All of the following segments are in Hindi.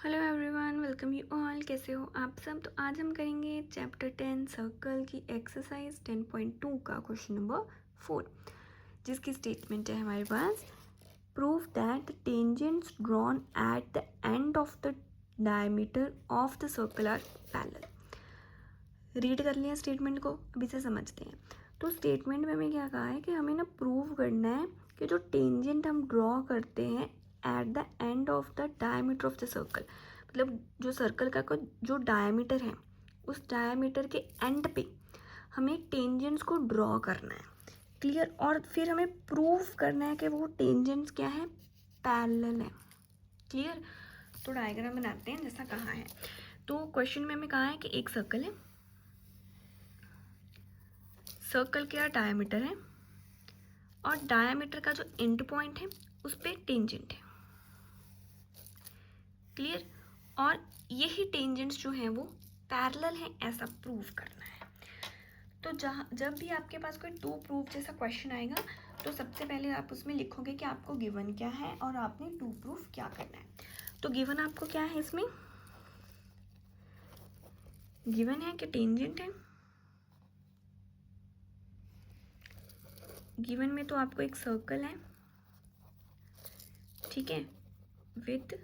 Hello everyone, welcome you all. कैसे हो आप सब। तो आज हम करेंगे चैप्टर 10 सर्कल की एक्सरसाइज 10.2 का क्वेश्चन नंबर 4, जिसकी स्टेटमेंट है हमारे पास, prove that the tangents drawn at the end of the diameter of the circle are parallel. Read कर लिया स्टेटमेंट को, अभी से समझते हैं। तो स्टेटमेंट में हमें क्या कहा है कि हमें ना प्रूव करना है कि जो टेंजेंट हम ड्रॉ करते हैं eight the end of the diameter of the circle, मतलब जो सर्कल का जो डायमीटर है उस डायमीटर के एंड पे हमें टेंजेंट्स को ड्रॉ करना है। क्लियर। और फिर हमें प्रूव करना है कि वो टेंजेंट्स क्या है, पैरेलल है। क्लियर। तो डायग्राम बनाते हैं जैसा कहा है। तो क्वेश्चन में हमें कहा है कि एक सर्कल है, सर्कल का डायमीटर है और डायमीटर का जो एंड पॉइंट है उस पे टेंजेंट है। क्लियर। और यही टेंजेंट्स जो हैं वो पैरेलल हैं, ऐसा प्रूव करना है। तो जब भी आपके पास कोई टू प्रूफ जैसा क्वेश्चन आएगा तो सबसे पहले आप उसमें लिखोगे कि आपको गिवन क्या है और आपने टू प्रूफ क्या करना है। तो गिवन आपको क्या है, इसमें गिवन है कि टेंजेंट है। गिवन में तो आपको एक सर्कल है, ठीक है, विद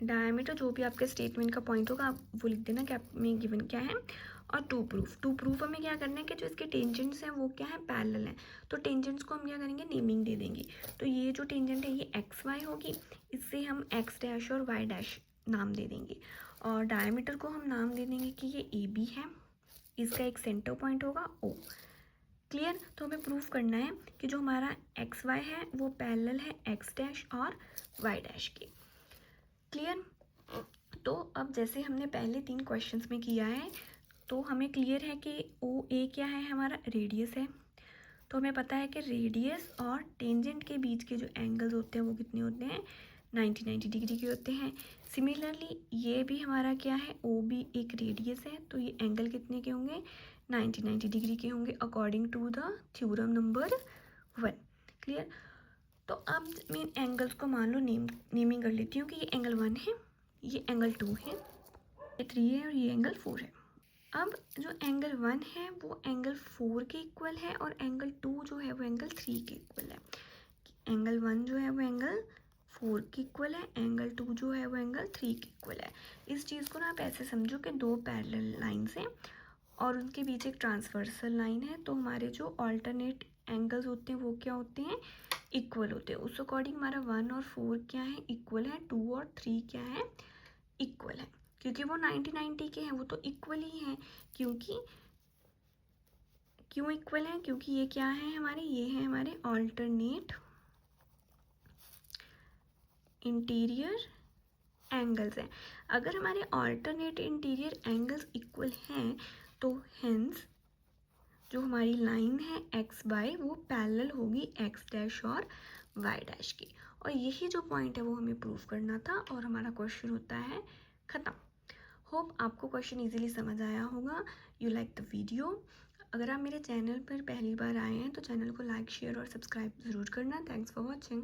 डायमीटर, जो भी आपके स्टेटमेंट का पॉइंट होगा आप वो लिख देना कि आप में गिवन क्या है। और टू प्रूफ हमें क्या करना है कि जो इसके टेंजेंट्स हैं वो क्या है, पैरेलल हैं। तो टेंजेंट्स को हम क्या करेंगे, नेमिंग दे देंगे। तो ये जो टेंजेंट है ये एक्स वाई होगी, इससे हम एक्स डैश और वाई डैश नाम दे देंगे। और डायमीटर को हम नाम दे देंगे कि ये ए बी है, इसका एक सेंटर पॉइंट होगा ओ। क्लियर। तो हमें प्रूफ करना है कि जो हमारा एक्स वाई है वो पैरेलल है एक्स डैश और वाई डैश के। क्लियर। तो अब जैसे हमने पहले 3 क्वेश्चंस में किया है तो हमें क्लियर है कि ओ ए क्या है, हमारा रेडियस है। तो हमें पता है कि रेडियस और टेंजेंट के बीच के जो एंगल्स होते हैं वो कितने होते हैं, 90 डिग्री के होते हैं। सिमिलरली ये भी हमारा क्या है, ओ भी एक रेडियस है, तो ये एंगल कितने के होंगे, 90 डिग्री के होंगे according to the theorem number 1। Clear. तो अब मैं एंगल्स को मान लो नेमिंग कर लेती हूँ कि ये एंगल 1 है, ये एंगल 2 है, ये 3 है और ये एंगल 4 है। अब जो एंगल 1 है वो एंगल 4 के इक्वल है और एंगल 2 जो है वो एंगल 3 के इक्वल है। एंगल 1 जो है वो एंगल 4 के इक्वल है, एंगल 2 जो है वो एंगल 3 के इक्वल है। इस चीज़ को ना आप ऐसे समझो कि दो पैरेलल लाइन्स हैं और उनके बीच एक ट्रांसवर्सल लाइन है। तो हमारे जो ऑल्टरनेट एंगल्स होते हैं वो क्या होते हैं, इक्वल होते हैं। उस अकॉर्डिंग हमारा 1 और 4 क्या है, इक्वल है। 2 और 3 क्या है, इक्वल है। क्योंकि वो 90 के हैं, वो तो इक्वल ही हैं। क्योंकि क्यों इक्वल है, क्योंकि ये क्या है हमारे, ये है हमारे ऑल्टरनेट इंटीरियर एंगल्स हैं। अगर हमारे ऑल्टरनेट इंटीरियर एंगल्स इक्वल हैं तो हेंस जो हमारी लाइन है एक्स वाई वो पैरेलल होगी एक्स डैश और वाई डैश की। और यही जो पॉइंट है वो हमें प्रूव करना था और हमारा क्वेश्चन होता है ख़त्म। होप आपको क्वेश्चन इजीली समझ आया होगा। You like the video. अगर आप मेरे चैनल पर पहली बार आए हैं तो चैनल को लाइक शेयर और सब्सक्राइब ज़रूर करना। Thanks for watching.